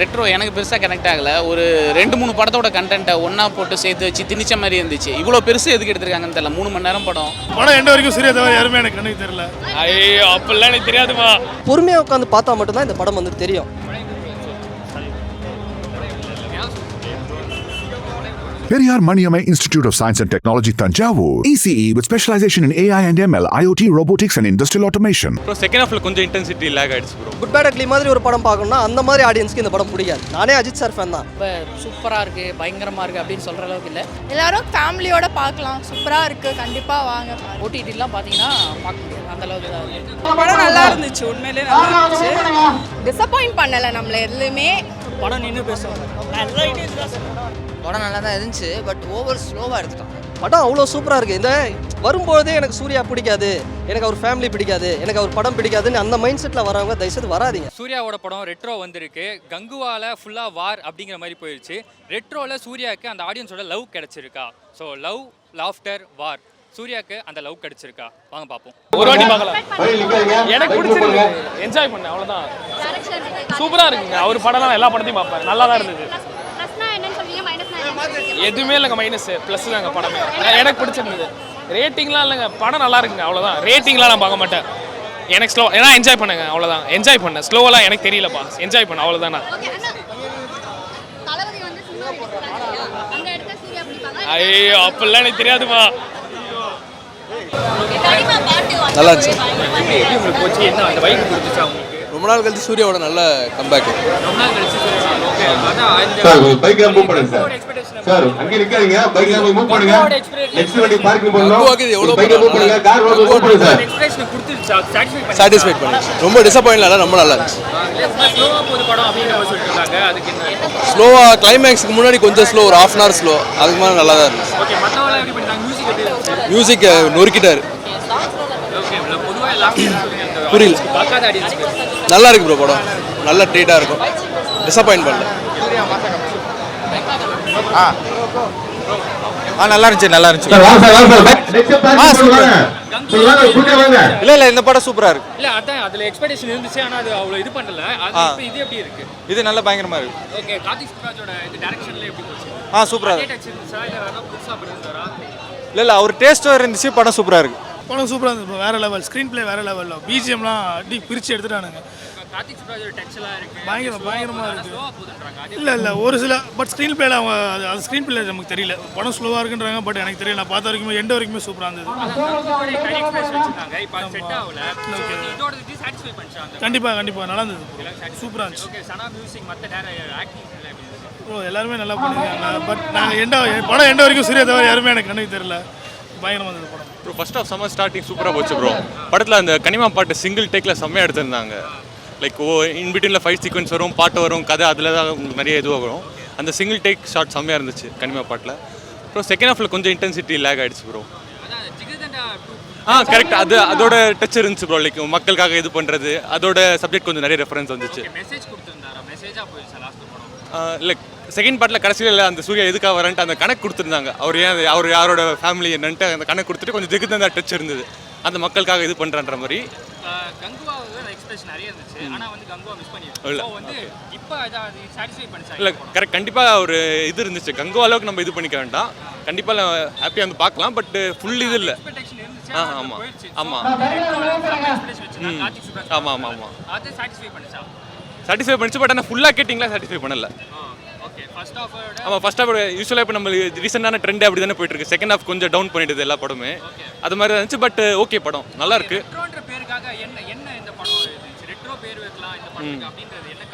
Retro எனக்கு பெருசாக connect ஆகலை. ஒரு 2-3 படத்தோட கண்டென்ட்டை ஒன்றா போட்டு சேர்த்து வச்சு திணிச்ச மாதிரி இருந்துச்சு. இவ்வளோ பெருசு எதுக்கு எடுத்திருக்காங்கன்னு தெரியல. 3 மணி நேரம் படம் எண்ட் வரைக்கும் சூர்யா தவிர யாருமே எனக்கு தெரியல. ஐயோ அப்பெல்லாம் எனக்கு தெரியாதுமா. பொறுமையாக உட்காந்து பார்த்தா மட்டும்தான் இந்த படம் வந்து தெரியும். Periyar Maniamai Institute of Science and Technology, Tanjavur. ECE with specialization in AI and ML, IoT, robotics and industrial automation. Bro second ஹாஃப்ல கொஞ்சம் இன்டென்சிட்டி லேக் ஆயிடுச்சு ப்ரோ. குட் பேட் அக்லி மாதிரி ஒரு படம் பார்க்கணும்னா அந்த மாதிரி ஆடியன்ஸ்க்கு இந்த படம் பிடிக்காது. நானே அஜித் சார் ஃபேன் தான். ரொம்ப சூப்பராக இருக்குது, பயங்கரமாக இருக்குது அப்படின்னு சொல்கிற அளவுக்கு இல்லை. எல்லாரும் ஃபேமிலியோட பார்க்கலாம், சூப்பராக இருக்குது, கண்டிப்பாக வாங்க. ஓடிடிலாம் பார்த்தீங்கன்னா பார்க்க முடியாது, அந்த அளவுக்கு தான் இருக்குது. படம் நல்லா இருந்துச்சு, உண்மையிலே நல்லா இருந்துச்சு. டிசப்பாயிண்ட் பண்ணலை நம்மள எதுலையுமே. படம் நின்று பேசுவாங்க. படம் நல்லா தான் இருந்துச்சு, பட் ஓவர் ஸ்லோவாக எடுத்துட்டான். படம் அவ்வளோ சூப்பராக இருக்குது. இந்த வரும்போதே எனக்கு சூர்யா பிடிக்காது, எனக்கு அவர் ஃபேமிலி பிடிக்காது, எனக்கு அவர் படம் பிடிக்காதுன்னு அந்த மைண்ட் செட்டில் வரவங்க தயவுசெய்து வராதிங்க. சூர்யாவோட படம் ரெட்ரோ வந்திருக்கு. கங்குவால ஃபுல்லாக வார் அப்படிங்கிற மாதிரி போயிடுச்சு. ரெட்ரோவில் சூர்யாவுக்கு அந்த ஆடியன்ஸோட லவ் கிடச்சிருக்கா? ஸோ லவ், லாஃப்டர், வார், சூர்யாவுக்கு அந்த லவ் கிடைச்சிருக்கா? வாங்க பார்ப்போம். ஒரு வாட்டி பார்க்கலாம். எனக்கு பிடிச்சிருக்கு, என்ஜாய் பண்ணேன், அவ்வளோதான். சூப்பராக இருக்குங்க. அவர் படம் எல்லா படத்தையும் பார்ப்பேன், நல்லா தான் இருந்தது. எதுவுமே இல்லைங்க, மைனஸ் ப்ளஸ் தாங்க படமே. எனக்கு பிடிச்சிருந்தது. ரேட்டிங்லாம் இல்லைங்க, படம் நல்லா இருக்குங்க, அவ்வளோதான். ரேட்டிங்லாம் நான் பார்க்க மாட்டேன். எனக்கு ஸ்லோ, ஏன்னா என்ஜாய் பண்ணுங்க, அவ்வளோதான். என்ஜாய் பண்ணேன். ஸ்லோவெல்லாம் எனக்கு தெரியலப்பா, என்ஜாய் பண்ண அவ்வளோதான். ஐயோ அப்பெல்லாம் எனக்கு தெரியாதுப்பா. நல்லா இருந்துச்சு. என்ன அந்த பைக் பிடிச்சிச்சா உங்களுக்கு? ரொம்ப நாள் கழிச்சு சூர்யாவோட நல்ல கம்பேக். ரொம்ப நாள் கழிச்சு பைக்ல மூவ் பண்ணுங்க சார். சார் அங்க நிக்காதீங்க, பைக்ல மூவ் பண்ணுங்க. நெக்ஸ்ட் வண்டி பார்க்கிங் பண்ணனும். பைக்ல மூவ் பண்ணுங்க, கார் மூவ் பண்ணுங்க சார். எக்ஸ்பிரஷன் கொடுத்துச்சா? சாட்டிஸ்ஃபைட் பண்ணி ரொம்ப டிசப்பாயின்ட் இல்ல, ரொம்ப நல்லா இருந்துச்சு. ஸ்லோவா போகுது படம் அப்படின்னு சொல்லிட்டு இருக்காங்க. அதுக்கு என்ன? ஸ்லோவா கிளைமேக்ஸ்க்கு முன்னாடி கொஞ்சம் ஸ்லோ, ஒரு ½ hour ஸ்லோ. அதுக்கு மேலே நல்லா தான் இருந்துச்சு. ஓகே, மத்தவங்க எப்படி பண்ணாங்க? மியூசிக் எப்படி இருந்துச்சு? மியூசிக் நொறுக்கிட்டாரு. ஓகே, பொதுவா லாஸ்ட் புரியல, பார்க்காத ஆடியன்ஸ் நல்லா இருக்கு ப்ரோ படம். நல்ல ட்ரீட்டாக இருக்கும், டிசப்பாயின்ட் பண்ணல. நல்லா இருந்துச்சு, நல்லா இருந்துச்சு. இல்ல இந்த படம் சூப்பரா இருக்கு. இல்ல அதான் அதுல எக்ஸ்பெக்டேஷன் இருந்துச்சு, ஆனா அது அவ்வளவு இது பண்ணல. அது இது எப்படி இருக்கு? இது நல்ல பயங்கரமா இருக்கு. ஓகே, கார்த்திக் சுப்ராஜோட இந்த டைரக்ஷன்ல எப்படி போச்சு? சூப்பரா இருக்கு. டச் இருந்துச்சா இல்ல வேற புதுசா பண்ணிருந்தாரா? இல்ல அவர் டேஸ்டா இருந்துச்சு, படம் சூப்பரா இருக்கு. படம் சூப்பராக இருந்தது, வேற லெவல். ஸ்க்ரீன் பிளே வேற லெவலில், பிஜிஎம்லாம் அடி பிரித்து எடுத்துட்டானுங்க. கார்த்திக் சுப்ராஜோட டச் எல்லாம் இருக்கு, பயங்கரமாக இருக்குது. ஸ்லோவா போகுதுன்றாங்க. இல்லை ஒரு சில பட் ஸ்க்ரீன் பிளேல அவங்க அது ஸ்க்ரீன் பிளே நமக்கு தெரியல. படம் ஸ்லோவாக இருக்குன்றாங்க, பட் எனக்கு தெரியல. நான் பார்த்த வரைக்கும் எண்ட் வரைக்குமே சூப்பராக இருந்தது. கண்டிப்பாக நல்லா இருந்தது, சூப்பராக இருந்துச்சு. எல்லாருமே நல்லா பண்ணியிருக்காங்க. பட் நாங்கள் படம் எண்ட் வரைக்கும் சூர்யா தவிர யாருமே எனக்கு தெரியல. பயங்கரமாக இருந்தது படம். ப்ரோ ஃபர்ஸ்ட் ஆஃப் சம்மர் ஸ்டார்டிங் சூப்பராக போச்சு ப்ரோ. படத்தில் அந்த கனிமா பாட்டு சிங்கிள் டேக்கில் செம்மையாக எடுத்திருந்தாங்க. லைக் இன்பிட்வீனில் ஃபைட் சீக்வன்ஸ் வரும், பாட்டு வரும், கதை அதில் தான் நிறைய இதுவாக வரும். அந்த சிங்கிள் டேக் ஷாட் செம்மையாக இருந்துச்சு கனிமா பாட்டில். ப்ரோ செகண்ட் ஹாஃபில் கொஞ்சம் இன்டென்சிட்டி லேக் ஆகிடுச்சு ப்ரோ. கரெக்ட். அதோட டச் இருந்துச்சு ப்ரோ. லைக் மக்களுக்காக இது பண்ணுறது, அதோட சப்ஜெக்ட் கொஞ்சம் நிறைய ரெஃபரன்ஸ் வந்துச்சு. லைக் செகண்ட் பார்ட்டில் கடைசியில் அந்த சூர்யா எதுக்காக வரன்ட்டு அந்த கணக்கு கொடுத்துருந்தாங்க. அவர் யாரோட ஃபேமிலி என்னன்ட்டு அந்த கணக்கு கொடுத்துட்டு கொஞ்சம் ஜெகதண்டா டச் இருந்தது. அந்த மக்களுக்காக இது பண்ணுறன்ற மாதிரி. இல்லை கரெக்ட், கண்டிப்பாக ஒரு இது இருந்துச்சு. கங்குவா அளவுக்கு நம்ம இது பண்ணிக்க வேண்டாம். கண்டிப்பாக ஹாப்பியாக வந்து பார்க்கலாம், பட் ஃபுல் இது இல்லை. ஆமாம் ஆமாம் ஆமாம் ஆமாம் ஆமாம் சாட்டிஸ்ஃபை பண்ணிச்சு. பட் ஆனால் ஃபுல்லாக கேட்டிங்களா சாட்டிஸ்ஃபை பண்ணல. ஆமாம், ஃபர்ஸ்ட் ஹாஃப் யூஸ்வலாக இப்போ நம்ம ரீசெண்டான ட்ரெண்ட் அப்படி தானே போயிட்டு இருக்கு. செகண்ட் ஹாஃப் கொஞ்சம் டவுன் பண்ணிடுது எல்லா படமே. அது மாதிரி இருந்துச்சு. பட் ஓகே, படம் நல்லா இருக்கு.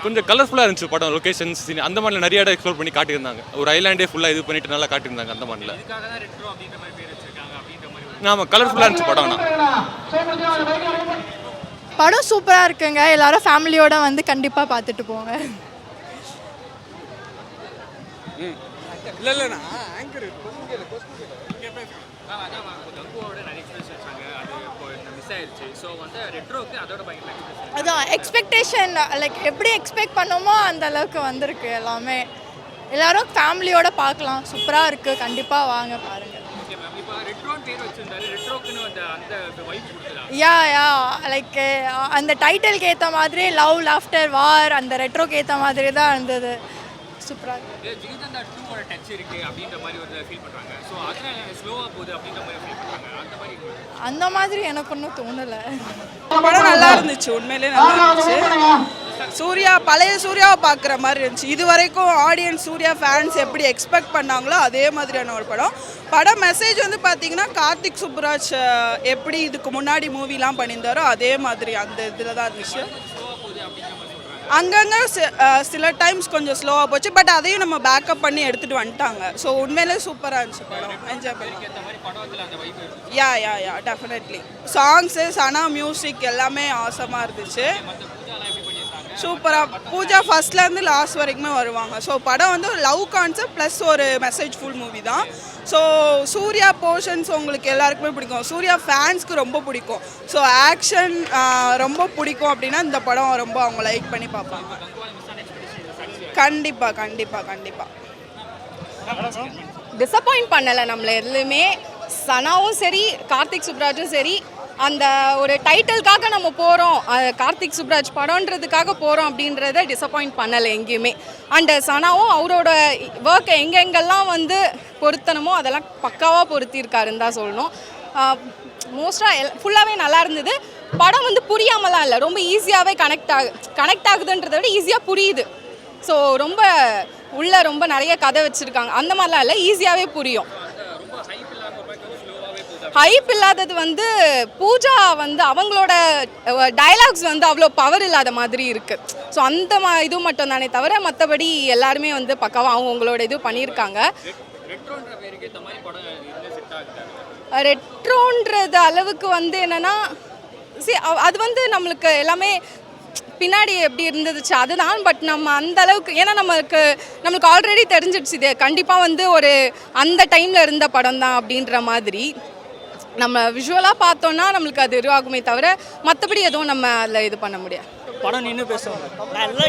கொஞ்சம் கலர்ஃபுல்லாக இருந்துச்சு படம். லொகேஷன்ஸ் அந்த மாதிரி நிறைய இடம் எக்ஸ்ப்ளோர் பண்ணி காட்டியிருந்தாங்க. ஒரு ஐலாண்டே ஃபுல்லாக இது பண்ணிட்டு நல்லா காட்டியிருந்தாங்க அந்த மாதிரில. ஆமாம், கலர்ஃபுல்லாக இருந்துச்சு படம். படம் சூப்பராக இருக்குங்க. எல்லாரும் ஃபேமிலியோட வந்து கண்டிப்பாக பார்த்துட்டு போங்க. அதான் எக்ஸ்பெக்டேஷன், லைக் எப்படி எக்ஸ்பெக்ட் பண்ணோமோ அந்த அளவுக்கு வந்திருக்கு எல்லாமே. எல்லாரும் ஃபேமிலியோட பார்க்கலாம், சூப்பராக இருக்குது, கண்டிப்பாக வாங்க பாருங்கள். ரெட்ரோன்னு பேர் வச்சிருந்தாரு, ரெட்ரோக்குன்னு அந்த வைப் கொடுத்தா யா லைக் அந்த டைட்டிலுக்கு ஏற்ற மாதிரி லவ் லாஃப்டர் வார் அந்த ரெட்ரோக்கு ஏற்ற மாதிரி தான் இருந்தது. சூப்பராக ஜிகிர்தண்டா 2 டச் இருக்கு அப்படின்ற மாதிரி ஒரு ஃபீல் பண்றாங்க. ஸோ அதனால ஸ்லோவா போகுது அப்படின்ற மாதிரி ஃபீல் பண்றாங்க. அந்த மாதிரி எனக்கு ஒன்றும் தோணலை. படம் நல்லா இருந்துச்சு, உண்மையிலே நல்லா இருந்துச்சு. சூர்யா பழைய சூர்யாவை பார்க்குற மாதிரி இருந்துச்சு. இது வரைக்கும் ஆடியன்ஸ் சூர்யா ஃபேன்ஸ் எப்படி எக்ஸ்பெக்ட் பண்ணாங்களோ அதே மாதிரியான ஒரு படம் மெசேஜ் வந்து பார்த்தீங்கன்னா கார்த்திக் சுப்புராஜ் எப்படி இதுக்கு முன்னாடி மூவிலாம் பண்ணியிருந்தாரோ அதே மாதிரி அந்த இதில் தான் இருந்துச்சு. அங்கங்கே சில டைம்ஸ் கொஞ்சம் ஸ்லோவாக போச்சு, பட் அதையும் நம்ம பேக்கப் பண்ணி எடுத்துகிட்டு வந்துட்டாங்க. ஸோ உண்மையிலே சூப்பராக இருந்துச்சு படம், என்ஜாய் பண்ணி. யா டெஃபினெட்லி சாங்ஸு சனா மியூசிக் எல்லாமே ஆசமாக இருந்துச்சு. சூப்பராக பூஜா ஃபர்ஸ்ட்லேருந்து லாஸ்ட் வரைக்குமே வருவாங்க. ஸோ படம் வந்து ஒரு லவ் கான்செப்ட் ப்ளஸ் ஒரு மெசேஜ் ஃபுல் மூவி தான். ஸோ சூர்யா போர்ஷன்ஸ் உங்களுக்கு எல்லாருக்குமே பிடிக்கும், சூர்யா ஃபேன்ஸ்க்கு ரொம்ப பிடிக்கும். ஸோ ஆக்ஷன் ரொம்ப பிடிக்கும் அப்படின்னா இந்த படம் ரொம்ப அவங்க லைக் பண்ணி பார்ப்பாங்க. கண்டிப்பாக டிசப்பாயிண்ட் பண்ணலை நம்மளை எதுலையுமே. சனாவும் சரி கார்த்திக் சுப்ராஜும் சரி, அந்த ஒரு டைட்டிலுக்காக நம்ம போகிறோம், கார்த்திக் சுப்ராஜ் படம்ன்றதுக்காக போகிறோம் அப்படின்றத டிசப்பாயிண்ட் பண்ணலை எங்கேயுமே. அண்டு சனாவும் அவரோட ஒர்க்கை எங்கெங்கெல்லாம் வந்து பொருத்தணுமோ அதெல்லாம் பக்காவாக பொருத்தியிருக்காருன்னு தான் சொல்லணும். மோஸ்ட்டாக ஃபுல்லாகவே நல்லா இருந்தது. படம் வந்து புரியாமலாம் இல்லை, ரொம்ப ஈஸியாகவே கனெக்ட் ஆகுதுன்றதை விட ஈஸியாக புரியுது. ஸோ ரொம்ப உள்ளே ரொம்ப நிறைய கதை வச்சுருக்காங்க, அந்த மாதிரிலாம் இல்லை, ஈஸியாகவே புரியும். ஹைப் இல்லாதது வந்து பூஜா வந்து அவங்களோட டயலாக்ஸ் வந்து அவ்வளோ பவர் இல்லாத மாதிரி இருக்குது. ஸோ அந்த இது மட்டும் தானே தவிர மற்றபடி எல்லாருமே வந்து பக்காவாக அவங்களோட இது பண்ணியிருக்காங்க. ரெட்ரோன்றது அளவுக்கு வந்து என்னென்னா அது வந்து நம்மளுக்கு எல்லாமே பின்னாடி எப்படி இருந்துச்சு அதுதான். பட் நம்ம அந்த அளவுக்கு ஏன்னா நம்மளுக்கு ஆல்ரெடி தெரிஞ்சிடுச்சு இது கண்டிப்பாக வந்து ஒரு அந்த டைமில் இருந்த படம் தான் அப்படின்ற மாதிரி. நம்ம விஷுவலாக பார்த்தோன்னா நம்மளுக்கு அது இதுவாகுமே தவிர மற்றபடி எதுவும் நம்ம அதில் இது பண்ண முடியாது. படம் நின்று பேசுவோம். நான் எல்லா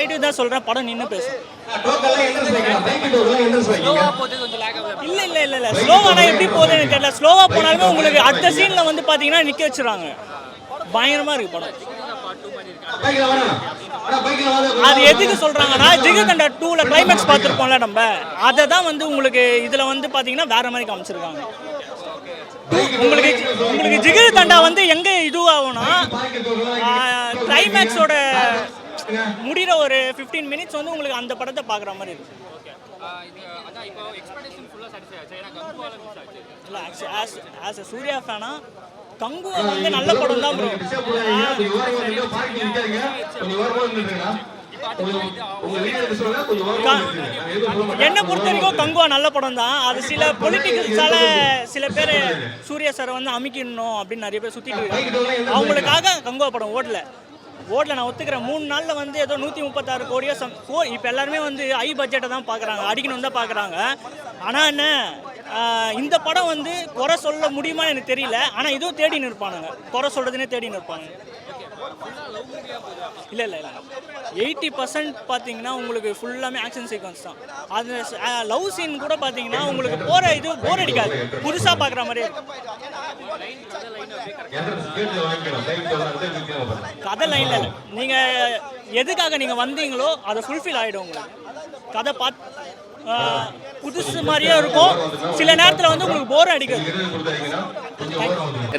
ஐடியும் தான் சொல்கிறேன். படம் நின்று பேசும். இல்லை ஸ்லோவானா எப்படி போகுதுன்னு எனக்கு தெரியல. ஸ்லோவாக போனாலுமே உங்களுக்கு அடுத்த சீனில் வந்து பார்த்தீங்கன்னா நிற்க வச்சுருவாங்க. பயங்கரமாக இருக்குது படம். அது எதுக்கு சொல்கிறாங்கன்னா ஜிகிர்தண்டா 2ல் கிளைமேக்ஸ் பார்த்துருப்போம்ல நம்ம, அதை தான் வந்து உங்களுக்கு இதில் வந்து பார்த்தீங்கன்னா வேறு மாதிரி காமிச்சிருக்காங்க. உங்களுக்கு ஜிகிர்தண்டா வந்து எங்கே இதுவாகும்னா கிளைமேக்ஸோட முடிகிற ஒரு 15 மினிட்ஸ் வந்து உங்களுக்கு அந்த படத்தை பார்க்குற மாதிரி இருக்கு. இல்லை ஆஸ் அ சூர்யா ஃபேனா கங்குவா வந்து நல்ல படம் தான் ப்ரோ. என்னை பொறுத்த வரைக்கும் கங்குவா நல்ல படம் தான். அது சில பொலிட்டிக்கல்ஸால சில பேர் சூர்யா சாரை வந்து அமைக்கணும் அப்படின்னு நிறைய பேர் சுற்றிட்டு இருக்காங்க. அவங்களுக்காக கங்குவா படம் ஓடல நான் ஒத்துக்கிறேன். 3 நாளில் வந்து ஏதோ 136 கோடியோ இப்போ எல்லாருமே வந்து ஹை பட்ஜெட்டை தான் பார்க்குறாங்க, அடிக்கணும் தான் பார்க்குறாங்க. ஆனால் என்ன இந்த படம் வந்து குறை சொல்ல முடியுமான்னு எனக்கு தெரியல. ஆனால் இதுவும் தேடி நிற்பானுங்க, குறை சொல்கிறதுனே தேடி நிற்பானுங்க. இல்லை 80% பார்த்தீங்கன்னா உங்களுக்கு ஃபுல்லாமே ஆக்ஷன் சீக்வன்ஸ் தான். அது லவ் சீன் கூட பார்த்தீங்கன்னா உங்களுக்கு போர் அடிக்காது, புதுசாக பார்க்குற மாதிரியே இருக்கும். கதை லைனில் இல்லை, நீங்கள் எதுக்காக நீங்கள் வந்தீங்களோ அதை ஃபுல்ஃபில் ஆகிடும். உங்களுக்கு கதை புதுசு மாதிரியே இருக்கும். சில நேரத்தில் வந்து உங்களுக்கு போர் அடிக்காது.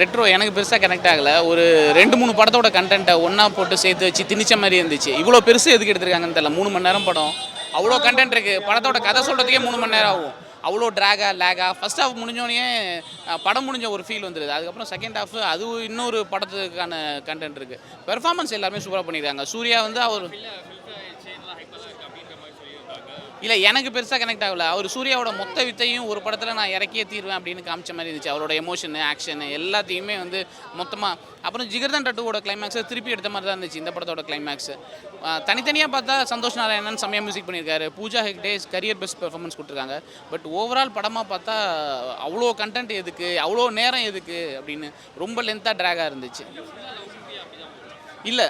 ரெட்ரோ எனக்கு பெருசாக கனெக்ட் ஆகலை. ஒரு 2-3 படத்தோட கண்டென்ட்டை ஒன்றா போட்டு சேர்த்து வச்சு திணிச்ச மாதிரி இருந்துச்சு. இவ்வளோ பெருசு எதுக்கு எடுத்துருக்காங்கன்னு தெரியல. 3 மணி நேரம் படம், அவ்வளோ கண்டென்ட் இருக்குது. படத்தோட கதை சொல்கிறதுக்கே 3 மணி நேரம் ஆகும். அவ்வளோ லேகா ஃபர்ஸ்ட் ஹாஃப் முடிஞ்சோடனே படம் முடிஞ்ச ஒரு ஃபீல் வந்துடுது. அதுக்கப்புறம் செகண்ட் ஹாஃப் அது இன்னொரு படத்துக்கான கண்டென்ட் இருக்குது. பெர்ஃபார்மன்ஸ் எல்லாருமே சூப்பராக பண்ணியிருக்காங்க. சூர்யா வந்து அவர் இல்லை எனக்கு பெருசாக கனெக்ட் ஆகலை. அவர் சூர்யாவோட மொத்த வித்தையும் ஒரு படத்தில் நான் இறக்கியே தீர்வேன் அப்படின்னு காமிச்ச மாதிரி இருந்துச்சு. அவரோட எமோஷனு ஆக்ஷனு எல்லாத்தையுமே வந்து மொத்தமாக. அப்புறம் ஜிகிர்தண்டா 2வோட கிளைமேக்ஸை திருப்பி எடுத்த மாதிரி தான் இருந்துச்சு இந்த படத்தோட கிளைமேக்ஸு. தனித்தனியாக பார்த்தா சந்தோஷ் நாராயணன் செம்மையாக மியூசிக் பண்ணியிருக்காரு. Pooja Hegde career best performance கொடுத்துருக்காங்க. பட் ஓவரால் படமாக பார்த்தா அவ்வளோ கண்டென்ட் எதுக்கு, அவ்வளோ நேரம் எதுக்கு அப்படின்னு ரொம்ப லென்த்தாக ட்ராகாக இருந்துச்சு. இல்லை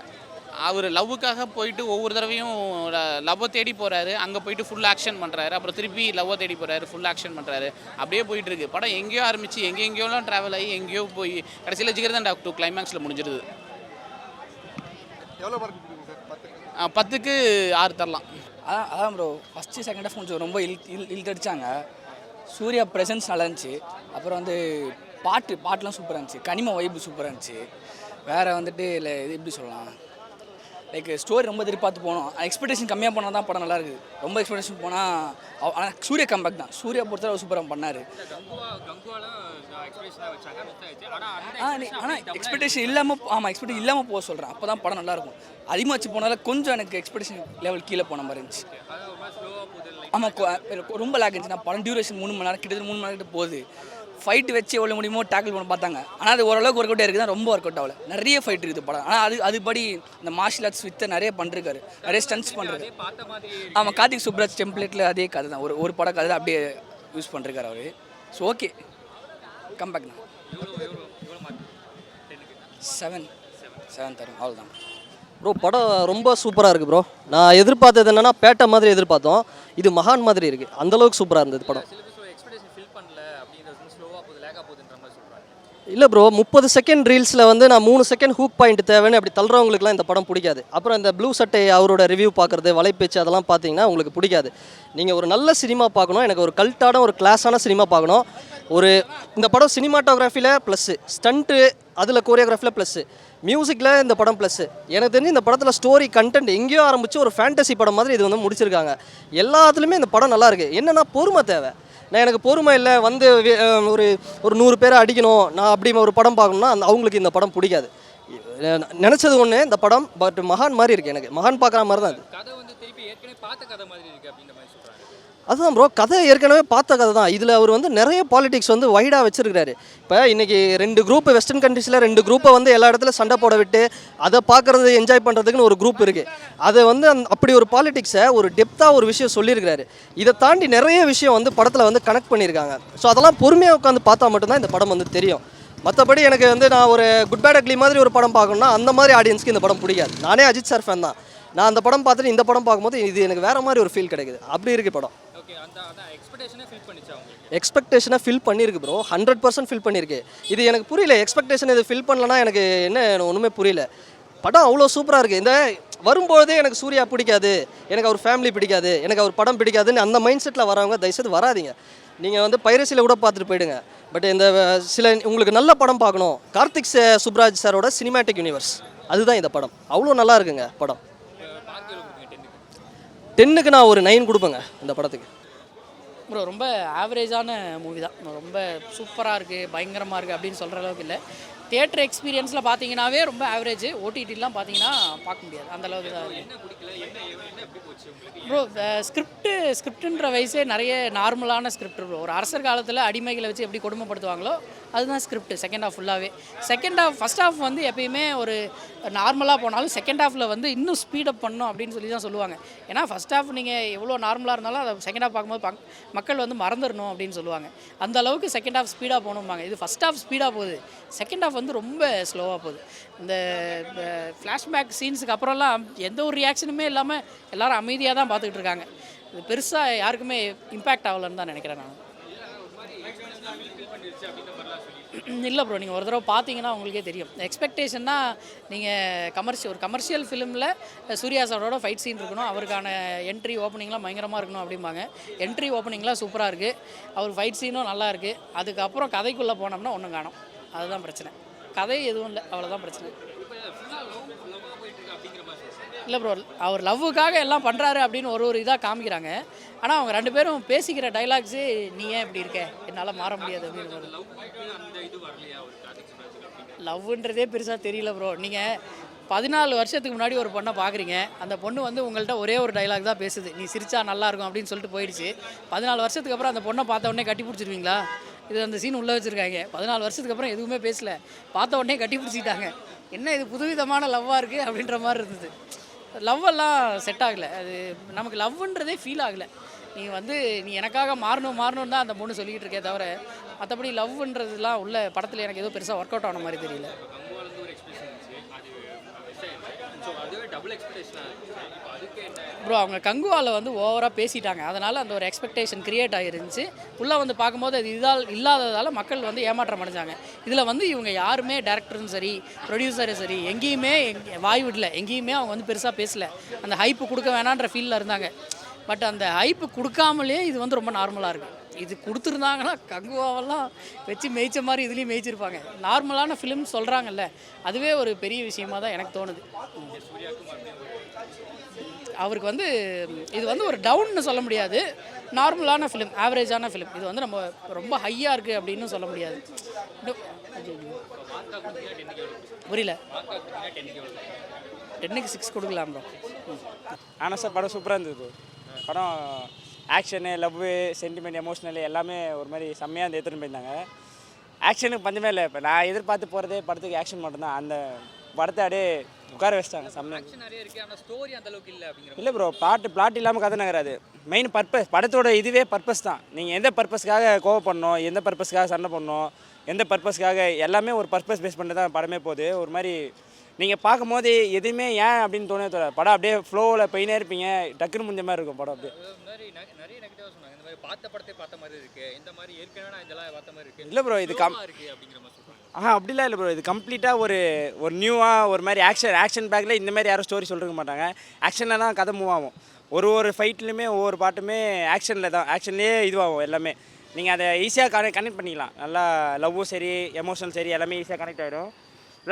அவர் லவ்வுக்காக போயிட்டு ஒவ்வொரு தடவையும் லவ்வை தேடி போகிறாரு, அங்கே போயிட்டு ஃபுல் ஆக்ஷன் பண்ணுறாரு, அப்புறம் திருப்பி லவ்வை தேடி போகிறாரு, ஃபுல் ஆக்ஷன் பண்ணுறாரு, அப்படியே போயிட்டுருக்கு. படம் எங்கேயோ ஆரம்பித்து எங்கெங்கேயோலாம் ட்ராவல் ஆகி எங்கேயோ போய் கடைசியில் ஜிகர்தண்டா 2 கிளைமேக்ஸில் முடிஞ்சிருது. 10க்கு 6 தரலாம். அதான் ப்ரோ, ஃபஸ்ட்டு செகண்ட் ஹாஃப் கொஞ்சம் ரொம்ப இழுத்தடிச்சாங்க. சூர்யா ப்ரெசன்ஸ் நல்லா இருந்துச்சு. அப்புறம் வந்து பாட்டுலாம் சூப்பராக இருந்துச்சு. கனிமா வைப்பு சூப்பராக இருந்துச்சு. வேறு வந்துட்டு இல்லை இது எப்படி சொல்லலாம், லைக் ஸ்டோரி ரொம்ப எதிர்பார்த்து போனோம். எக்ஸ்பெக்டேஷன் கம்மியாக போனால் தான் படம் நல்லா இருக்குது. ரொம்ப எக்ஸ்பெக்டேஷன் போனால் ஆனால் சூர்யா கம்பேக் தான். சூர்யா பொறுத்தவரை சூப்பராக பண்ணார். ஆனால் எக்ஸ்பெக்டேஷன் இல்லாமல் போக சொல்கிறேன். அப்போ தான் படம் நல்லாயிருக்கும். அதிகமாச்சு போனால கொஞ்சம் எனக்கு எக்ஸ்பெக்டேஷன் லெவல் கீழே போன மாதிரி இருந்துச்சு. ஆமாம், ரொம்ப லேக் இருந்துச்சு. நான் படம் டியூரேஷன் 3 மணி நேரம், கிட்டத்தட்ட 3 மணி நேரம் போகுது. ஃபைட்டு வச்சு எவ்வளோ முடியுமோ டேக்கிள் பண்ண பார்த்தாங்க. ஆனால் அது ஓரளவுக்கு ஒர்க் அவுட் இருக்குது தான், ரொம்ப ஒர்க் அவுட் ஆகல. நிறைய ஃபைட் இருக்குது படம். ஆனால் அதுபடி இந்த மார்ஷியல் ஆர்ட்ஸ் வித்தை நிறைய பண்ணிருக்காரு, நிறைய ஸ்டன்ஸ் பண்ணுறாரு. ஆமாம், கார்த்திக் சுப்ராஜ் டெம்ப்ளேட்டில் அதே கதை தான். ஒரு படம் கதை தான் அப்படியே யூஸ் பண்ணிருக்காரு அவர். ஸோ ஓகே, கம்பேக் தான். 7 தரும், அவ்வளோதான் ப்ரோ. படம் ரொம்ப சூப்பராக இருக்குது ப்ரோ. நான் எதிர்பார்த்தது என்னென்னா பேட்டை மாதிரி எதிர்பார்த்தோம், இது மகான் மாதிரி இருக்குது. அந்தளவுக்கு சூப்பராக இருந்தது படம். இல்லை ப்ரோ, 30 செகண்ட் ரீல்ஸில் வந்து நான் 3 செகண்ட் ஹூக் பாயிண்ட் தேவைன்னு அப்படி தள்ளுறவங்களுக்குலாம் இந்த படம் பிடிக்காது. அப்புறம் இந்த ப்ளூ சட்டை அவரோட ரிவ்யூ பார்க்குறது, வலைப்பேச்சு அதெல்லாம் பார்த்தீங்கன்னா உங்களுக்கு பிடிக்காது. நீங்கள் ஒரு நல்ல சினிமா பார்க்கணும், எனக்கு ஒரு கல்ட்டான ஒரு கிளாஸான சினிமா பார்க்கணும். இந்த படம் சினிமாட்டோகிராஃபியில் ப்ளஸ்ஸு, ஸ்டண்ட்டு அதில் கோரியோகிராஃபியில் ப்ளஸ்ஸு, மியூசிக்கில் இந்த படம் ப்ளஸ்ஸு. எனக்கு தெரிஞ்சு இந்த படத்தில் ஸ்டோரி கண்டென்ட் எங்கேயோ ஆரம்பித்து ஒரு ஃபேண்டசி படம் மாதிரி இது வந்து முடிச்சிருக்காங்க. எல்லாத்துலேயுமே இந்த படம் நல்லாயிருக்கு. என்னென்னா பொறுமை தேவை. எனக்கு பொறுமை இல்லை, வந்து ஒரு 100 பேரை அடிக்கணும், நான் அப்படி ஒரு படம் பார்க்கணும்னா அவங்களுக்கு இந்த படம் பிடிக்காது. நினச்சது ஒன்று இந்த படம், பட் மகான் மாதிரி இருக்குது. எனக்கு மகான் பார்க்குற மாதிரி தான் அது. அதுதான் ப்ரோ, கதை ஏற்கனவே பார்த்த கதை தான். இதில் அவர் வந்து நிறைய பாலிடிக்ஸ் வந்து வைடாக வச்சுருக்காரு. இப்போ இன்றைக்கி 2 குரூப்பு, வெஸ்டர்ன் கண்ட்ரீஸில் 2 குரூப்பை வந்து எல்லா இடத்துல சண்டை போட விட்டு அதை பார்க்குறது என்ஜாய் பண்ணுறதுக்குன்னு ஒரு குரூப் இருக்குது. அதை வந்து அப்படி ஒரு பாலிடிக்ஸை ஒரு டெப்த்தாக ஒரு விஷயம் சொல்லியிருக்காரு. இதை தாண்டி நிறைய விஷயம் வந்து படத்தில் வந்து கனெக்ட் பண்ணியிருக்காங்க. ஸோ அதெல்லாம் பொறுமையாக உட்காந்து பார்த்தா மட்டும்தான் இந்த படம் வந்து தெரியும். மற்றபடி எனக்கு வந்து நான் ஒரு குட் பேட் அக்லி மாதிரி ஒரு படம் பார்க்கணுன்னா அந்த மாதிரி ஆடியன்ஸ்க்கு இந்த படம் பிடிக்காது. நானே அஜித் சார் ஃபேன் தான். நான் அந்த படம் பார்த்துட்டு இந்த படம் பார்க்கும்போது இது எனக்கு வேறு மாதிரி ஒரு ஃபீல் கிடைக்குது. அப்படி இருக்குது படம். எக்ஸ்பெக்டேஷனை ஃபில் பண்ணியிருக்கு ப்ரோ, 100% ஃபில் பண்ணியிருக்கு. இது எனக்கு புரியல, எக்ஸ்பெக்டேஷன் இது ஃபில் பண்ணலன்னா எனக்கு என்ன ஒன்றுமே புரியல. படம் அவ்வளோ சூப்பராக இருக்குது. இந்த வரும்போதே எனக்கு சூர்யா பிடிக்காது, எனக்கு அவர் ஃபேமிலி பிடிக்காது, எனக்கு அவர் படம் பிடிக்காதுன்னு அந்த மைண்ட் செட்டில் வரவங்க தயவுசெய்து வராதிங்க. நீங்கள் வந்து பைரசியில் கூட பார்த்துட்டு போயிடுங்க. பட் இந்த சில உங்களுக்கு நல்ல படம் பார்க்கணும், கார்த்திக் சுப்ராஜ் சாரோட சினிமேட்டிக் யூனிவர்ஸ் அதுதான் இந்த படம். அவ்வளோ நல்லா இருக்குங்க படம். 10க்கு நான் ஒரு 9 கொடுப்பேங்க இந்த படத்துக்கு. ப்ரோ ரொம்ப ஆவரேஜான மூவி தான். ரொம்ப சூப்பராக இருக்குது, பயங்கரமாக இருக்குது அப்படின்னு சொல்கிற அளவுக்கு இல்லை. தியேட்டர் எக்ஸ்பீரியன்ஸில் பார்த்தீங்கன்னாவே ரொம்ப ஆவரேஜ். ஓடிடிலாம் பார்த்தீங்கன்னா பார்க்க முடியாது, அந்தளவுக்கு தான் இருக்குது. ப்ரோ ஸ்கிரிப்டுன்ற வயசே நிறைய நார்மலான ஸ்கிரிப்ட் ப்ரோ. ஒரு அரசர் காலத்தில் அடிமைகளை வச்சு எப்படி கொடுமைப்படுத்துவாங்களோ அதுதான் ஸ்கிரிப்ட். செகண்ட் ஹாஃப் ஃபுல்லாகவே, செகண்ட் ஹாஃப் ஃபஸ்ட் ஹாஃப் வந்து எப்பயுமே ஒரு நார்மலாக போனாலும் செகண்ட் ஹாஃபில் வந்து இன்னும் ஸ்பீடப் பண்ணணும் அப்படின்னு சொல்லி தான் சொல்லுவாங்க. ஏன்னா ஃபஸ்ட் ஹாஃப் நீங்கள் எவ்வளோ நார்மலாக இருந்தாலும் அதை செகண்ட் ஹாஃப் பார்க்கும்போது மக்கள் வந்து மறந்துடணும் அப்படின்னு சொல்லுவாங்க. அந்த அளவுக்கு செகண்ட் ஹாஃப் ஸ்பீடாக போகணும்பாங்க. இது ஃபஸ்ட் ஹாஃப் ஸ்பீடாக போகுது, செகண்ட் ஹாஃப் வந்து ரொம்ப ஸ்லோவாக போகுது. இந்த ஃப்ளாஷ்பேக் சீன்ஸுக்கு அப்புறம்லாம் எந்த ஒரு ரியாக்ஷனுமே இல்லாமல் எல்லோரும் அமைதியாக தான் பார்த்துக்கிட்டு இருக்காங்க. இது பெருசாக யாருக்குமே இம்பேக்ட் ஆகலைன்னு தான் நினைக்கிறேன் நான். இல்லை ப்ரோ, நீங்கள் ஒரு தடவை பார்த்தீங்கன்னா உங்களுக்கே தெரியும். எக்ஸ்பெக்டேஷன்னா நீங்கள் ஒரு கமர்ஷியல் ஃபிலிமில் சூர்யா சாரோட ஃபைட் சீன் இருக்கணும், அவருக்கான என்ட்ரி ஓப்பனிங்லாம் பயங்கரமாக இருக்கணும் அப்படிம்பாங்க. என்ட்ரி ஓப்பனிங்லாம் சூப்பராக இருக்குது, அவர் ஃபைட் சீனும் நல்லா இருக்குது. அதுக்கப்புறம் கதைக்குள்ளே போனோம்னா ஒன்றும் காணும், அதுதான் பிரச்சனை. கதை எதுவும் இல்லை, அவ்வளோதான் பிரச்சனை. இல்லை ப்ரோ, அவர் லவ்வுக்காக எல்லாம் பண்ணுறாரு அப்படின்னு ஒரு இதாக காமிக்கிறாங்க. ஆனால் அவங்க 2 பேரும் பேசிக்கிற டைலாக்ஸு நீ ஏன் இப்படி இருக்க, என்னால் மாற முடியாது அப்படின்னு. லவ்ன்றதே பெருசாக தெரியல ப்ரோ. நீங்கள் 14 வருஷத்துக்கு முன்னாடி ஒரு பொண்ணை பார்க்குறீங்க, அந்த பொண்ணு வந்து உங்கள்கிட்ட ஒரே ஒரு டைலாக் தான் பேசுது, நீ சிரிச்சா நல்லாயிருக்கும் அப்படின்னு சொல்லிட்டு போயிடுச்சு. 14 வருஷத்துக்கு அப்புறம் அந்த பொண்ணை பார்த்த உடனே கட்டி பிடிச்சிருவீங்களா? இது அந்த சீன் உள்ளே வச்சுருக்காங்க. 14 வருஷத்துக்கு அப்புறம் எதுவுமே பேசல, பார்த்த உடனே கட்டி பிடிச்சிட்டாங்க. என்ன இது புதுவிதமான லவ்வாக இருக்குது அப்படின்ற மாதிரி இருந்தது. லவ்வெல்லாம் செட் ஆகலை. அது நமக்கு லவ்ன்றதே ஃபீல் ஆகலை. நீ எனக்காக மாறணும் தான் அந்த பொண்ணு சொல்லிக்கிட்டு இருக்கே தவிர மற்றபடி லவ்ன்றதுலாம் உள்ள படத்தில் எனக்கு எதுவும் பெருசாக ஒர்க் அவுட் ஆன மாதிரி தெரியல. ப்ரோ அவங்க கங்குவாவில் வந்து ஓவராக பேசிட்டாங்க, அதனால் அந்த ஒரு எக்ஸ்பெக்டேஷன் கிரியேட் ஆகிருந்துச்சு. உள்ளே வந்து பார்க்கும்போது அது இல்லாததால் மக்கள் வந்து ஏமாற்றம் அடைஞ்சாங்க. இதில் வந்து இவங்க யாருமே டேரக்டரும் சரி ப்ரொடியூசரும் சரி எங்கேயுமே வாய் விடல, எங்கேயுமே அவங்க வந்து பெருசாக பேசலை. அந்த ஹைப்பு கொடுக்க வேணான்ற ஃபீலில் இருந்தாங்க. பட் அந்த ஹைப்பு கொடுக்காமலே இது வந்து ரொம்ப நார்மலாக இருக்குது. இது கொடுத்துருந்தாங்கன்னா கங்குவாவெல்லாம் வச்சு மேய்ச்ச மாதிரி இதுலேயும் மேய்ச்சிருப்பாங்க. நார்மலான ஃபிலிம் சொல்கிறாங்கல்ல, அதுவே ஒரு பெரிய விஷயமாக தான் எனக்கு தோணுது. அவருக்கு வந்து இது வந்து ஒரு டவுன்னு சொல்ல முடியாது, நார்மலான ஃபிலிம், ஆவரேஜான ஃபிலிம். இது வந்து நம்ம ரொம்ப ஹையாக இருக்குது அப்படின்னு சொல்ல முடியாது. புரியல, 10க்கு 6 கொடுக்கலாம் ப்ரோ. ஆனால் சார் படம் சூப்பராக இருந்தது ப்ரோ. படம் ஆக்ஷனு, லவ்வு, சென்டிமெண்ட், எமோஷ்னலு எல்லாமே ஒரு மாதிரி செம்மையாக அந்த எடுத்துகிட்டு போயிருந்தாங்க. ஆக்ஷனுக்கு பஞ்சமே இல்லை. இப்போ நான் எதிர்பார்த்து போகிறதே படத்துக்கு ஆக்ஷன் மட்டும்தான். அந்த படத்தை அப்படியே உட்கார வச்சிட்டாங்க செம்மையாக. இல்லை ப்ரோ, பிளாட் இல்லாமல் கதை நகராது. மெயின் பர்பஸ், படத்தோட இதுவே பர்பஸ் தான். நீங்கள் எந்த பர்பஸ்க்காக கோவப்படணும், எந்த பர்பஸ்க்காக சண்டை பண்ணணும், எந்த பர்பஸ்க்காக, எல்லாமே ஒரு பர்பஸ் பேஸ் பண்ணிட்டு தான் படமே போகுது. ஒரு மாதிரி நீங்கள் பார்க்கும்போது எதுவுமே ஏன் அப்படின்னு தோணே தோற, படம் அப்படியே ஃப்ளோவில் போயினே இருப்பீங்க, டக்குன்னு முடிஞ்ச மாதிரி இருக்கும் படம். அப்படியே இல்லை ப்ரோ, இது அப்படிலாம் இல்லை ப்ரோ. இது கம்ப்ளீட்டாக ஒரு நியூவாக ஒரு மாதிரி ஆக்ஷன் பேக்கில் இந்த மாதிரி யாரும் ஸ்டோரி சொல்லிருக்க மாட்டாங்க. ஆக்ஷனில் தான் கதை மூவ் ஆகும். ஒரு ஃபைட்லையுமே ஒவ்வொரு பாட்டுமே ஆக்ஷனில் தான், ஆக்ஷன்லேயே இதுவாகும் எல்லாமே. நீங்கள் அதை ஈஸியாக கனெக்ட் பண்ணிக்கலாம். நல்லா லவ்வும் சரி, எமோஷனல் சரி, எல்லாமே ஈஸியாக கனெக்ட் ஆகிடும்.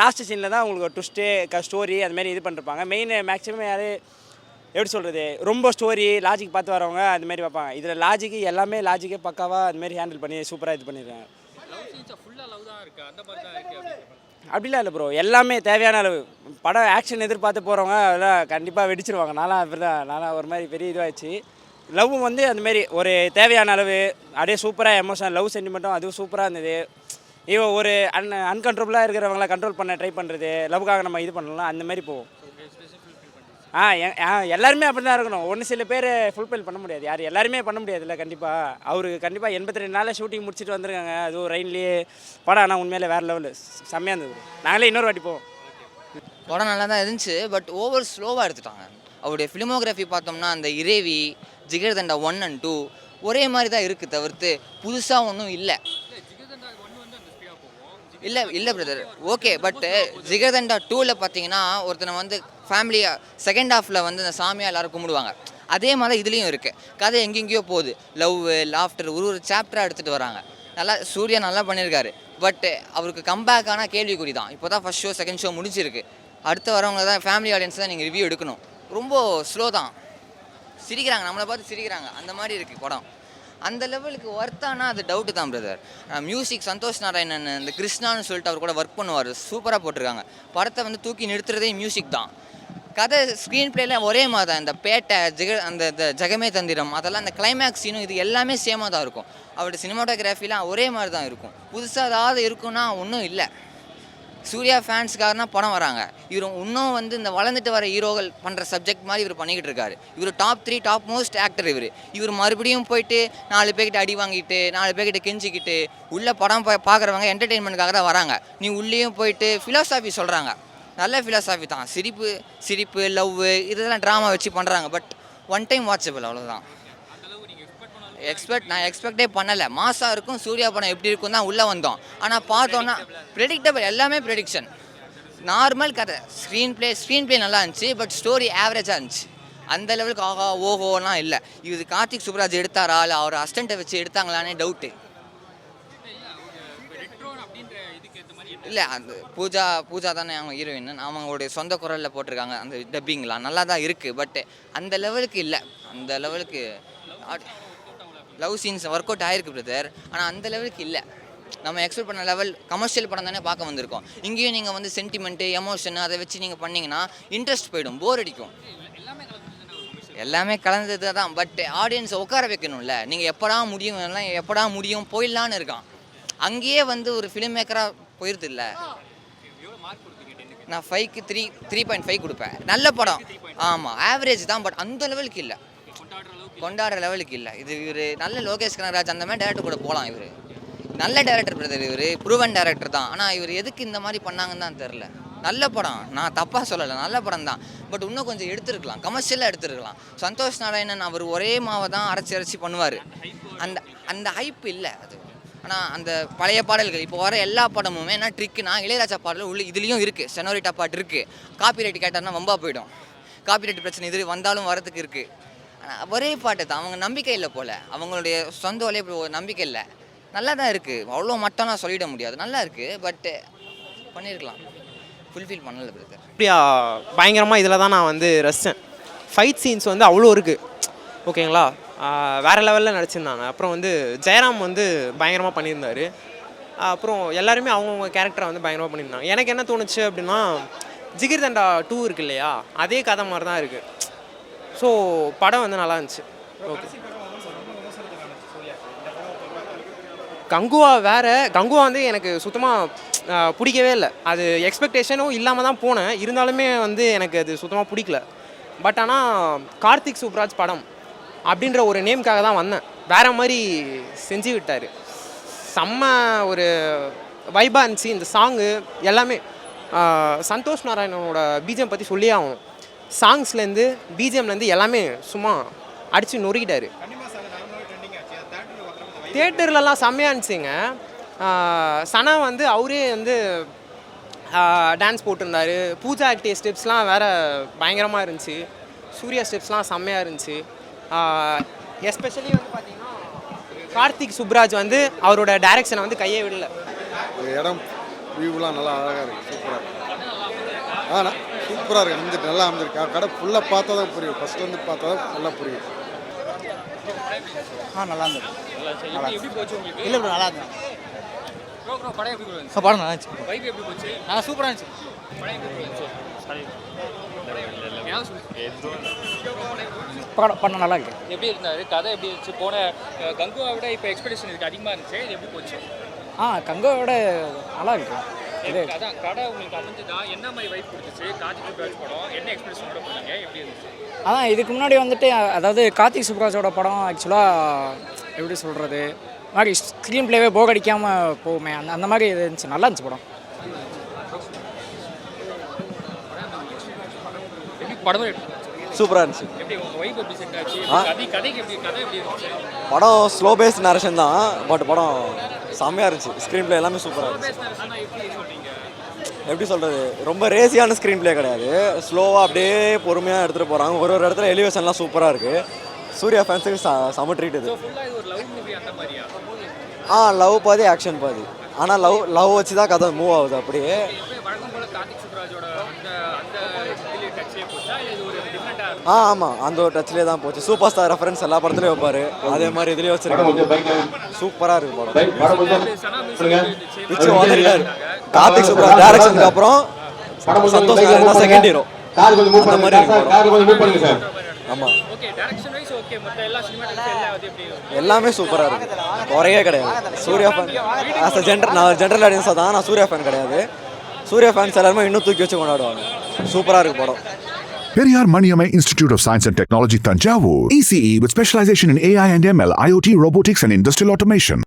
லாஸ்ட் சீனில் தான் உங்களுக்கு ட்விஸ்ட்டு, ஸ்டோரி அதுமாரி இது பண்ணிருப்பாங்க. மெயின் மேக்ஸிமம் யார் எப்படி சொல்கிறது, ரொம்ப ஸ்டோரி லாஜிக் பார்த்து வரவங்க அதுமாரி பார்ப்பாங்க. இதில் லாஜிக்கு எல்லாமே லாஜிக்கே பக்காவாக அதுமாரி ஹேண்டில் பண்ணி சூப்பராக இது பண்ணியிருக்காங்க. அப்படிலாம் இல்லை ப்ரோ, எல்லாமே தேவையான அளவு. படம் ஆக்ஷன் எதிர்பார்த்து போகிறவங்க அதெல்லாம் கண்டிப்பாக வெடிச்சிருவாங்க. நான்லாம் ஒரு மாதிரி பெரிய இதுவாகிடுச்சு. லவ் வந்து அந்தமாரி ஒரு தேவையான அளவு அப்படியே சூப்பராக எமோஷனல் லவ் சென்டிமெண்ட்டும் அதுவும் சூப்பராக இருந்தது. இவன் ஒரு அன்கண்ட்ரோலாக இருக்கிறவங்கள கண்ட்ரோல் பண்ண ட்ரை பண்ணுறது, லவ்வுக்காக நம்ம இது பண்ணலாம், அந்த மாதிரி போவோம். எல்லாருமே அப்படி தான் இருக்கணும். ஒன்று சில பேர் ஃபுல்ஃபில் பண்ண முடியாது, யார் எல்லாருமே பண்ண முடியாதுல்ல. கண்டிப்பாக அவருக்கு கண்டிப்பாக 82 நாளில் ஷூட்டிங் முடிச்சுட்டு வந்திருக்காங்க. அதுவும் ரெயின்லேயே படம். ஆனால் உண்மையிலே வேறு லெவலில் செம்மையாக இருந்தது. நாங்களே இன்னொரு வாட்டி போவோம். படம் நல்லா தான் இருந்துச்சு, பட் ஓவர் ஸ்லோவாக எடுத்துட்டாங்க. அவருடைய ஃபிலிமோகிராஃபி பார்த்தோம்னா அந்த இறைவி, ஜிகர்தண்டா 1 and 2 ஒரே மாதிரி தான் இருக்குது, தவிர்த்து புதுசாக ஒன்றும் இல்லை. இல்லை பிரதர், ஓகே. பட்டு ஜிகர்தண்டா 2ல் பார்த்தீங்கன்னா ஒருத்தனை வந்து ஃபேமிலியாக செகண்ட் ஹாஃபில் வந்து இந்த சாமியாக எல்லோரும் கும்பிடுவாங்க. அதே மாதிரி இதுலேயும் இருக்குது. கதை எங்கெங்கேயோ போகுது. லவ், லாஃப்டர் ஒரு சாப்டராக எடுத்துகிட்டு வராங்க. நல்லா சூர்யா நல்லா பண்ணியிருக்காரு. பட் அவருக்கு கம்பேக் ஆனால் கேள்விக்குறி தான். இப்போ தான் ஃபஸ்ட் ஷோ செகண்ட் ஷோ முடிஞ்சிருக்கு. அடுத்து வரவங்க தான் ஃபேமிலி ஆடியன்ஸ் தான் நீங்கள் ரிவ்யூ எடுக்கணும். ரொம்ப ஸ்லோ தான். சிரிக்கிறாங்க, நம்மளை பார்த்து சிரிக்கிறாங்க, அந்த மாதிரி இருக்குது படம். அந்த லெவலுக்கு ஒர்த்தானா அது டவுட்டு தான் பிரதர். மியூசிக் சந்தோஷ் நாராயணன் இந்த கிருஷ்ணான்னு சொல்லிட்டு அவர் கூட ஒர்க் பண்ணுவார், சூப்பராக போட்டிருக்காங்க. படத்தை வந்து தூக்கி நிறுத்துறதே மியூசிக் தான். கதை ஸ்க்ரீன் பிளேலாம் ஒரே மாதிரி தான். இந்த பேட்டை அந்த ஜெகமே தந்திரம் அதெல்லாம், அந்த கிளைமேக்ஸ் சீனும் இது எல்லாமே சேமாக தான் இருக்கும். அவருடைய சினிமாட்டோகிராஃபிலாம் ஒரே மாதிரி தான் இருக்கும். புதுசாக ஏதாவது இருக்குன்னா ஒன்றும் இல்லை. சூர்யா ஃபேன்ஸுக்காகனா படம் வராங்க. இவர் இன்னும் வந்து இந்த வளர்ந்துட்டு வர ஹீரோகள் பண்ணுற சப்ஜெக்ட் மாதிரி இவர் பண்ணிக்கிட்டு இருக்காரு. இவர் டாப் 3 டாப் மோஸ்ட் ஆக்டர். இவர் மறுபடியும் போயிட்டு 4 பேர்கிட்ட அடி வாங்கிட்டு 4 பேர்கிட்ட கெஞ்சிக்கிட்டு உள்ளே படம் பார்க்குறவங்க என்டர்டெயின்மெண்ட்டுக்காக தான் வராங்க. நீ உள்ளேயும் போயிட்டு ஃபிலாசாஃபி சொல்கிறாங்க, நல்ல ஃபிலாசாஃபி தான். சிரிப்பு லவ் இதெல்லாம் ட்ராமா வச்சு பண்ணுறாங்க. பட் ஒன் டைம் வாட்சபிள், அவ்வளோதான். நான் எக்ஸ்பெக்டே பண்ணலை. மாசாக இருக்கும், சூர்யா படம் எப்படி இருக்கும் தான் உள்ளே வந்தோம். ஆனால் பார்த்தோன்னா ப்ரெடிக்டபிள், எல்லாமே ப்ரெடிக்ஷன். நார்மல் கதை. ஸ்க்ரீன் பிளே நல்லா இருந்துச்சு, பட் ஸ்டோரி ஆவரேஜாக இருந்துச்சு. அந்த லெவலுக்கு ஆஹா ஓஹோலாம் இல்லை. இது கார்த்திக் சுப்ராஜ் எடுத்தாரா இல்லை அவர் அசிஸ்டண்ட்டை வச்சு எடுத்தாங்களானே டவுட்டு. இல்லை, அந்த பூஜா தானே அவங்க ஹீரோயின். அவங்களுடைய சொந்த குரலில் போட்டிருக்காங்க அந்த டப்பிங்லாம் நல்லா தான் இருக்குது. பட் அந்த லெவலுக்கு இல்லை. அந்த லெவலுக்கு லவ் சீன்ஸ் ஒர்க் அவுட் ஆகிருக்கு பிரதர், ஆனால் அந்த லெவலுக்கு இல்லை. நம்ம எக்ஸ்பெக்ட் பண்ண லெவல் கமர்ஷியல் படம் தானே பார்க்க வந்திருக்கோம். இங்கேயும் நீங்கள் வந்து சென்டிமெண்ட்டு, எமோஷன் அதை வச்சு நீங்கள் பண்ணிங்கன்னா இன்ட்ரெஸ்ட் போயிடும், போர் அடிக்கும். எல்லாமே கலந்தது தான். பட் ஆடியன்ஸை உட்கார வைக்கணும்ல. நீங்கள் எப்படா முடியும் போயிடலான்னு இருக்கான். அங்கேயே வந்து ஒரு ஃபிலிம் மேக்கராக போயிடுது இல்லை. நான் 5க்கு 3.5 கொடுப்பேன். நல்ல படம், ஆமாம் ஆவரேஜ் தான். பட் அந்த லெவலுக்கு இல்லை, கொண்டாடுற லெவலுக்கு இல்லை. இது இவர் நல்ல லோகேஷ் கனகராஜ் அந்த மாதிரி டேரக்டர் கூட போகலாம். இவர் நல்ல டேரக்டர் பிரதர், இவர் ப்ரூவன் டேரக்டர் தான். ஆனால் இவர் எதுக்கு இந்த மாதிரி பண்ணாங்கன்னு தான் தெரில. நல்ல படம், நான் தப்பாக சொல்லலை, நல்ல படம் தான். பட் இன்னும் கொஞ்சம் எடுத்துருக்கலாம், கமர்ஷியலாக எடுத்துருக்கலாம். சந்தோஷ் நாராயணன் அவர் ஒரே மாவை தான் அரைச்சி பண்ணுவார். அந்த அந்த ஹைப் இல்லை அது. ஆனால் அந்த பழைய பாடல்கள் இப்போ வர எல்லா படமுமே என்ன ட்ரிக்குனா, இளையராஜா பாடல் உள்ள இதுலேயும் இருக்குது, செனோரிட்டா பாட்டு இருக்குது. காப்பிரைட் கேட்டார்னா வம்பா போயிடும். காப்பிரைட் பிரச்சனை இது வந்தாலும் வரதுக்கு இருக்குது. ஆனால் ஒரே பாட்டு தான், அவங்க நம்பிக்கை இல்லை போல், அவங்களுடைய சொந்த வழியே ஒரு நம்பிக்கை இல்லை. நல்லா தான் இருக்குது, அவ்வளோ மட்டும்லாம் சொல்லிட முடியாது, நல்லா இருக்குது. பட்டு பண்ணியிருக்கலாம், ஃபுல்ஃபில் பண்ணலை பிரதர். அப்படியா, பயங்கரமாக இதில் தான் நான் வந்து ரசித்தேன். ஃபைட் சீன்ஸ் வந்து அவ்வளோ இருக்குது, ஓகேங்களா, வேறு லெவலில் நடிச்சிருந்தாங்க. அப்புறம் வந்து ஜெயராம் வந்து பயங்கரமாக பண்ணியிருந்தார். அப்புறம் எல்லாருமே அவங்கவுங்க கேரக்டரை வந்து பயங்கரமாக பண்ணியிருந்தாங்க. எனக்கு என்ன தோணுச்சு அப்படின்னா, ஜிகிர்தண்டா 2 இருக்கு இல்லையா, அதே கதை மாதிரி தான் இருக்குது. ஸோ படம் வந்து நல்லா இருந்துச்சு. ஓகே, கங்குவா வேறு. கங்குவா வந்து எனக்கு சுத்தமாக பிடிக்கவே இல்லை. அது எக்ஸ்பெக்டேஷனும் இல்லாமல் தான் போனேன், இருந்தாலுமே வந்து எனக்கு அது சுத்தமாக பிடிக்கல. பட் ஆனால் கார்த்திக் சுப்ராஜ் படம் அப்படின்ற ஒரு நேம்காக தான் வந்தேன். வேறு மாதிரி செஞ்சு விட்டார். செம்ம ஒரு வைபாக இருந்துச்சு இந்த சாங்கு எல்லாமே. சந்தோஷ் நாராயணனோட பிஜிஎம் பற்றி சொல்லியே ஆகணும். சாங்ஸ்லேருந்து பிஜிஎம்லேருந்து எல்லாமே சும்மா அடித்து நொறுக்கிட்டார். தியேட்டர்லலாம் செம்மையாக இருந்துச்சுங்க. சனா வந்து அவரே வந்து டான்ஸ் போட்டிருந்தார். பூஜா ஆக்டிவ் ஸ்டெப்ஸ்லாம் வேறு பயங்கரமாக இருந்துச்சு. சூர்யா ஸ்டெப்ஸ்லாம் செம்மையாக இருந்துச்சு. எஸ்பெஷலி வந்து பார்த்தீங்கன்னா கார்த்திக் சுப்ராஜ் வந்து அவரோட டைரக்ஷனை வந்து கையே விடல. இடம் வியூலாம் நல்லா அழகாக இருக்குது, சூப்பராக இருக்குது. சூப்பராக இருக்குது, அமைஞ்சிட்டு நல்லா அமைஞ்சிருக்கு. கடை ஃபுல்லாக பார்த்தா தான் புரியும், ஃபஸ்ட்டு வந்து பார்த்தா தான் ஃபுல்லாக புரியும். நல்லா இருந்தது. எப்படி போச்சு உங்களுக்கு? இல்லை ப்ரோ, நல்லா இருந்தது. படம் எப்படி போச்சு? படம் நல்லா இருந்துச்சு. வைப் எப்படி போச்சு? சூப்பராக இருந்துச்சு. படம் எப்படி போச்சு? படம் நல்லா இருக்கு. எப்படி இருந்தாரு? கதை எப்படி இருந்துச்சு? போன கங்குவா விட இப்போ எக்ஸ்பெக்டேஷன் இதுக்கு அதிகமாக இருந்துச்சு, இது எப்படி போச்சு? கங்குவாவோட நல்லா இருக்கு. அதான் கடை உங்களுக்கு அமைஞ்சுதா? என்ன மாதிரி வைப் கொடுத்துச்சு? கார்த்திக் சுப்ராஜ் படம் என்ன எக்ஸ்பெக்டேஷனோட போனீங்க, எப்படி இருந்துச்சு? இதுக்கு முன்னாடி வந்துட்டு அதாவது கார்த்திக் சுப்ராஜோட படம் ஆக்சுவலாக எப்படி சொல்கிறது, மாதிரி ஸ்க்ரீன் பிளேவே போக அடிக்காமல் போகுமே, அந்த மாதிரி இது இருந்துச்சு. நல்லா இருந்துச்சு படம். படம் சூப்பராக இருந்துச்சு. எப்படி உங்கள் வைப் எப்படி செட் ஆச்சு? கதைக்கு எப்படி இருந்துச்சு? படம் ஸ்லோ பேஸ் நரேஷன் தான், பட் படம் செம்மையாக இருந்துச்சு. ஸ்க்ரீன் பிளே எல்லாமே சூப்பராக இருந்துச்சு. எப்படி சொல்கிறது, ரொம்ப ரேசியான ஸ்க்ரீன் பிளே கிடையாது, ஸ்லோவாக அப்படியே பொறுமையாக எடுத்துகிட்டு போகிறாங்க. ஒரு ஒரு இடத்துல எலிவேஷன்லாம் சூப்பராக இருக்குது. சூர்யா ஃபேன்ஸுக்கு செம ட்ரீட் இது. லவ் பாதி ஆக்ஷன் பாதி. ஆனால் லவ் வச்சு தான் கதை மூவ் ஆகுது. அப்படியே ஆமாம், அந்த ஒரு டச்லேயே தான் போச்சு. சூப்பர் ஸ்டார் ரெஃபரன்ஸ் எல்லா படத்துலையும் வைப்பார், அதே மாதிரி இதுலேயும் வச்சிருக்காங்க. சூப்பராக இருக்குது படம். பிச்சு வாங்கிட்டாரு கார்த்திக் சுப்ராஜ் டைரக்ஷனுக்கு அப்புறம். சந்தோஷ் நாராயணன் செகண்ட் ஹீரோ அந்த மாதிரி இருக்கு. ஆமாம், எல்லாமே சூப்பராக இருக்குது, குறையே கிடையாது. சூர்யா ஃபேன் ஆஸ் அ நான் ஜென்ரல் ஆடியன்ஸாக தான், நான் சூர்யா ஃபேன் கிடையாது. சூர்யா ஃபேன்ஸ் எல்லாருமே இன்னும் தூக்கி வச்சு கொண்டாடுவாங்க. சூப்பராக இருக்குது படம். Periyar Maniammai Institute of Science and Technology, Tanjavur. ECE with specialization in AI and ML, IoT, robotics and industrial automation.